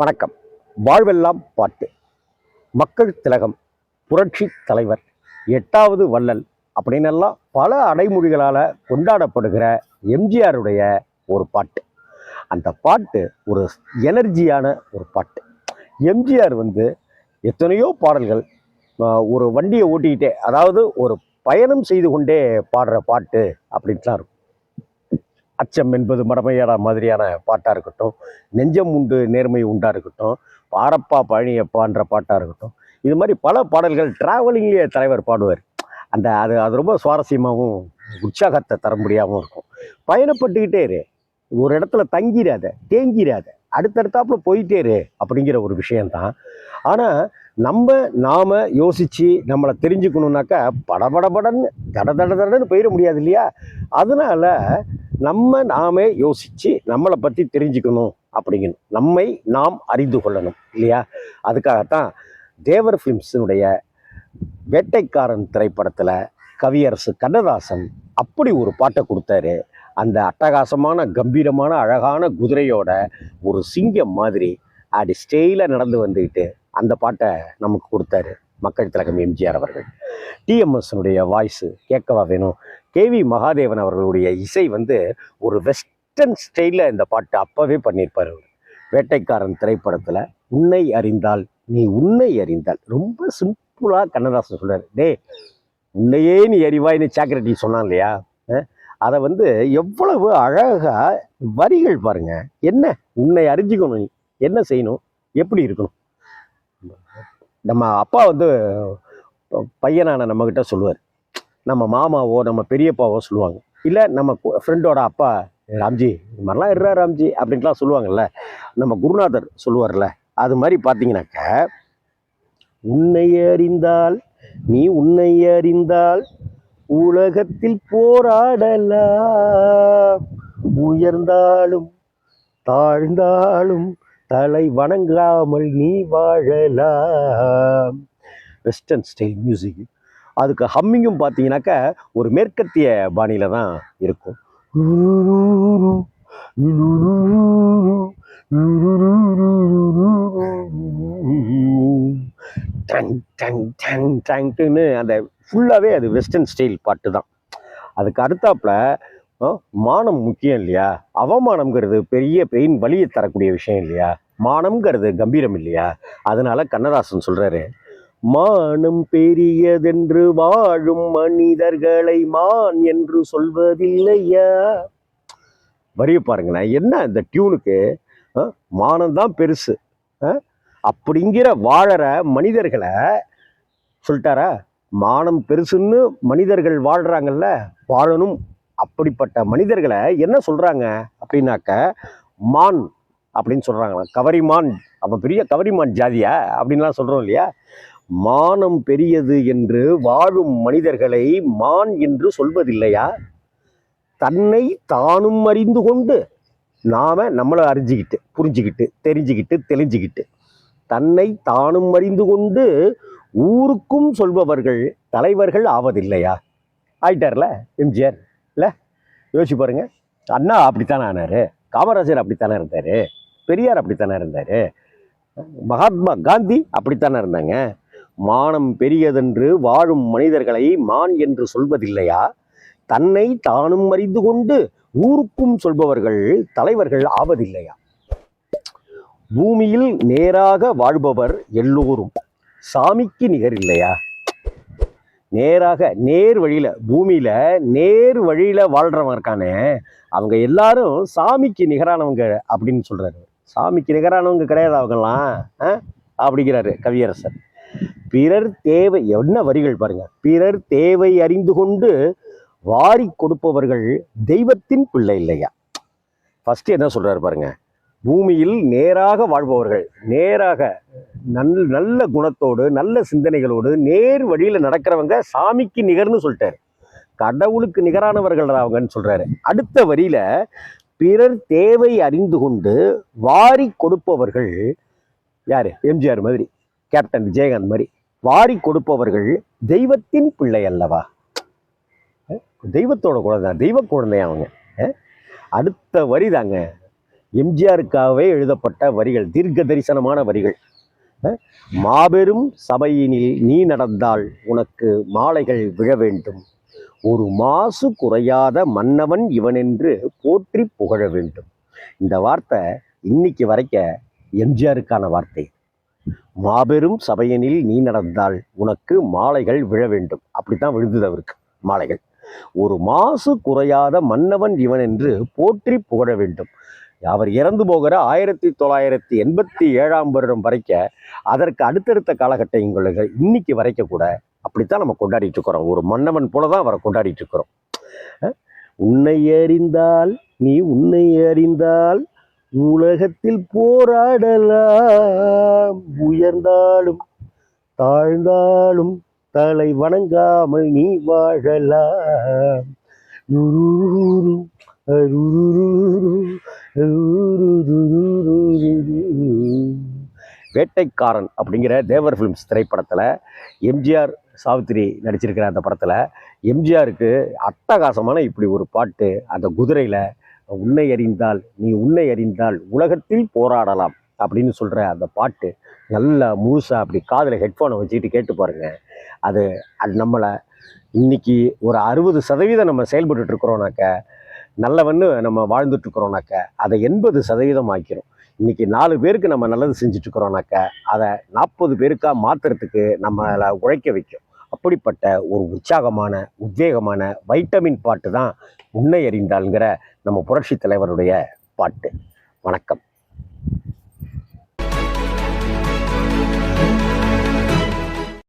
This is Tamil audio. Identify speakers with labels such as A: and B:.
A: வணக்கம். வாழ்வெல்லாம் பாட்டு, மக்கள் திலகம், புரட்சி தலைவர், 8வது வள்ளல் அப்படின்னெல்லாம் பல அடைமொழிகளால் கொண்டாடப்படுகிற எம்ஜிஆருடைய ஒரு பாட்டு. அந்த பாட்டு ஒரு எனர்ஜியான ஒரு பாட்டு. எம்ஜிஆர் எத்தனையோ பாடல்கள் ஒரு வண்டியை ஓட்டிக்கிட்டே, அதாவது ஒரு பயணம் செய்து கொண்டே பாடுற பாட்டு அப்படின்ட்டுலாம் இருக்கும். அச்சம் என்பது மடமையாடா மாதிரியான பாட்டாக இருக்கட்டும், நெஞ்சம் உண்டு நேர்மை உண்டா இருக்கட்டும், பாரப்பா பழனியப்பான்ற பாட்டாக இருக்கட்டும், இது மாதிரி பல பாடல்கள் டிராவலிங்லேயே தலைவர் பாடுவார். அது ரொம்ப சுவாரஸ்யமாகவும் உற்சாகத்தை தர முடியாமல் இருக்கும். பயணப்பட்டுக்கிட்டே இரு, ஒரு இடத்துல தங்கிடாத, தேங்கிடாத, அடுத்தடுத்தாப்புல போயிட்டே இரு அப்படிங்கிற ஒரு விஷயந்தான். ஆனால் நாம யோசித்து நம்மளை தெரிஞ்சுக்கணுன்னாக்கா படபடபடன்னு தடன்னு போயிட முடியாது இல்லையா? அதனால நாமே யோசித்து நம்மளை பற்றி தெரிஞ்சுக்கணும் அப்படிங்கணும், நம்மை நாம் அறிந்து கொள்ளணும் இல்லையா? அதுக்காகத்தான் தேவர் ஃபிலிம்ஸினுடைய வேட்டைக்காரன் திரைப்படத்தில் கவியரசு கண்ணதாசன் அப்படி ஒரு பாட்டை கொடுத்தாரு. அந்த அட்டகாசமான கம்பீரமான அழகான குதிரையோட ஒரு சிங்கம் மாதிரி அப்படி ஸ்டெயிலாக நடந்து வந்துக்கிட்டு அந்த பாட்டை நமக்கு கொடுத்தாரு மக்கள் திலகம் எம்ஜிஆர் அவர்கள். டிஎம்எஸ்னுடைய வாய்ஸு கேட்கவா வேணும். கேவி மகாதேவன் அவர்களுடைய இசை ஒரு வெஸ்டர்ன் ஸ்டைலில் இந்த பாட்டு அப்போவே பண்ணியிருப்பார் அவர். வேட்டைக்காரன் திரைப்படத்தில் உன்னை அறிந்தால் நீ உன்னை அறிந்தால் ரொம்ப சிம்பிளாக கண்ணதாசன் சொல்கிறார். டே உன்னையே நீ அறிவாய்னு சாக்ரட்டி சொன்னான் இல்லையா? அதை எவ்வளவு அழகாக வரிகள் பாருங்க. என்ன உன்னை அறிஞ்சிக்கணும், நீ என்ன செய்யணும், எப்படி இருக்கணும். நம்ம அப்பா பையனான நம்மக்கிட்ட சொல்லுவார், நம்ம மாமாவோ நம்ம பெரியப்பாவோ சொல்லுவாங்க, இல்லை நம்ம ஃப்ரெண்டோட அப்பா ராம்ஜி இது மாதிரிலாம் இருறா ராம்ஜி அப்படின்ட்டுலாம் சொல்லுவாங்கல்ல, நம்ம குருநாதர் சொல்லுவார்ல. அது மாதிரி பார்த்தீங்கன்னாக்க உன்னை அறிந்தால் நீ உன்னை அறிந்தால் உலகத்தில் போராடலாம், உயர்ந்தாலும் தாழ்ந்தாலும் தலை வணங்காமல் நீ வாழலாம். Western style music. அதுக்கு ஹம்மிங்கும் பார்த்தீங்கன்னாக்கா ஒரு மேற்கத்திய பாணியில தான் இருக்கும். அந்த ஃபுல்லாகவே அது வெஸ்டர்ன் ஸ்டைல் பாட்டு தான். அதுக்கு அடுத்தாப்புல மானம் முக்கியம் இல்லையா? அவமானம்ங்கிறது பெரிய பெயின் வலியை தரக்கூடிய விஷயம் இல்லையா? மானம்ங்கிறது கம்பீரம் இல்லையா? அதனால கண்ணதாசன் சொல்றாரு, மானம் பெரியதென்று வாழும் மனிதர்களை மான் என்று சொல்வதில்லையா. வரிய பாருங்களேன், என்ன இந்த டியூனுக்கு மானம்தான் பெருசு அப்படிங்கிற வாழற மனிதர்களை சொல்லிட்டாரா? மானம் பெருசுன்னு மனிதர்கள் வாழ்றாங்கல்ல, வாழணும். அப்படிப்பட்ட மனிதர்களை என்ன சொல்றாங்க அப்படின்னாக்க மான் அப்படின்னு சொல்றாங்களா? கவரிமான், அவன் பெரிய கவரிமான் ஜாதியா அப்படின்லாம் சொல்றோம் இல்லையா? மானம் பெரியது என்று வாழும் மனிதர்களை மான் என்று சொல்வதில்லையா? தன்னை தானும் அறிந்து கொண்டு நம்மளை அறிஞ்சிக்கிட்டு புரிஞ்சுக்கிட்டு தெரிஞ்சுக்கிட்டு தெளிஞ்சுக்கிட்டு தன்னை தானும் அறிந்து கொண்டு ஊருக்கும் சொல்பவர்கள் தலைவர்கள் ஆவதில்லையா? ஆயிட்டார்ல எம்ஜிஆர். இல்லை யோசிச்சு பாருங்க. அண்ணா அப்படித்தானே ஆனாரு, காமராஜர் அப்படித்தானே இருந்தாரு, பெரியார் அப்படித்தானே இருந்தாரு, மகாத்மா காந்தி அப்படித்தானே இருந்தாங்க. மானம் பெரியதென்று வாழும் மனிதர்களை மான் என்று சொல்வதில்லையா? தன்னை தானும் அறிந்து கொண்டு ஊருக்கும் சொல்பவர்கள் தலைவர்கள் ஆவதில்லையா? பூமியில் நேராக வாழ்பவர் எல்லோரும் சாமிக்கு நிகர் இல்லையா? நேராக நேர் வழியில, பூமியில நேர் வழியில வாழ்றவங்க இருக்கானே, அவங்க எல்லாரும் சாமிக்கு நிகரானவங்க அப்படின்னு சொல்றாரு. சாமிக்கு நிகரானவங்க கிடையாது அவங்கெல்லாம் அப்படிங்கிறாரு கவியரசர். பிறர் தேவை, என்ன வரிகள் பாருங்க. பிறர் தேவை அறிந்து கொண்டு வாரி கொடுப்பவர்கள் தெய்வத்தின் பிள்ளை இல்லையா? ஃபர்ஸ்ட் என்ன சொல்றாரு பாருங்க. பூமியில் நேராக வாழ்பவர்கள், நேராக நல்ல குணத்தோடு நல்ல சிந்தனைகளோடு நேர் வழியில நடக்கிறவங்க சாமிக்கு நிகர்னு சொல்லிட்டாரு. கடவுளுக்கு நிகரானவர்கள் அவங்கன்னு சொல்றாரு. அடுத்த வரியில பிறர் தேவை அறிந்து கொண்டு வாரி கொடுப்பவர்கள் யாரு? எம்ஜிஆர் மாதிரி, கேப்டன் விஜயகாந்த் மாதிரி வாரி கொடுப்பவர்கள் தெய்வத்தின் பிள்ளை அல்லவா? தெய்வத்தோட குழந்தை, தெய்வ குழந்தையா அவங்க. அடுத்த வரி தாங்க, எம்ஜிஆருக்காகவே எழுதப்பட்ட வரிகள், தீர்க்க தரிசனமான வரிகள். மாபெரும் சபையினில் நீ நடந்தால் உனக்கு மாலைகள் விழ வேண்டும், ஒரு மாசு குறையாத மன்னவன் இவனென்று போற்றி புகழ வேண்டும். இந்த வார்த்தை இன்னைக்கு வரைக்க எம்ஜிஆருக்கான வார்த்தை. மாபெரும் சபையனில் நீ நடந்தால் உனக்கு மாலைகள் விழ வேண்டும், அப்படித்தான் விழுந்தது அவருக்கு மாலைகள். ஒரு மாசு குறையாத மன்னவன் இவன் என்று போற்றி புகழ வேண்டும். அவர் இறந்து போகிற 1987 வருடம் வரைக்க, அதற்கு அடுத்தடுத்த காலகட்டங்களுக்கு இன்னைக்கு வரைக்க கூட அப்படித்தான் நம்ம கொண்டாடிட்டு இருக்கிறோம். ஒரு மன்னவன் போலதான் அவரை கொண்டாடிட்டு இருக்கிறோம். உன்னை அறிந்தால் நீ உன்னை அறிந்தால் உலகத்தில் போராடலாம், உயர்ந்தாலும் தாழ்ந்தாலும் தலை வணங்காமல் நீ வாழலாம். வேட்டைக்காரன் அப்படிங்கிற தேவர் ஃபிலிம்ஸ் திரைப்படத்தில் எம்ஜிஆர் சாவித்திரி நடிச்சிருக்கிற அந்த படத்தில் எம்ஜிஆருக்கு அட்டகாசமான இப்படி ஒரு பாட்டு, அந்த குதிரையில் உன்னை அறிந்தால் நீ உன்னை அறிந்தால் உலகத்தில் போராடலாம் அப்படின்னு சொல்கிற அந்த பாட்டு நல்லா முழுசாக அப்படி காதில் ஹெட்ஃபோனை வச்சுக்கிட்டு கேட்டு பாருங்கள். அது நம்மளை இன்னைக்கு ஒரு 60% நம்ம செயல்பட்டு இருக்கிறோம்னாக்க, நல்லவன்னு நம்ம வாழ்ந்துட்டு இருக்கிறோம்னாக்க, அதை 80% ஆக்கிறோம். இன்னைக்கு 4 பேருக்கு நம்ம நல்லது செஞ்சுட்டு இருக்கிறோம்னாக்க, அதை 40 பேருக்காக மாற்றுறதுக்கு நம்மளை உழைக்க வைக்கும். அப்படிப்பட்ட ஒரு உற்சாகமான, உத்வேகமான வைட்டமின் பாட்டு தான் உன்னை அறிந்தாள்ங்கிற நம்ம புரட்சி தலைவருடைய பாட்டு. வணக்கம்.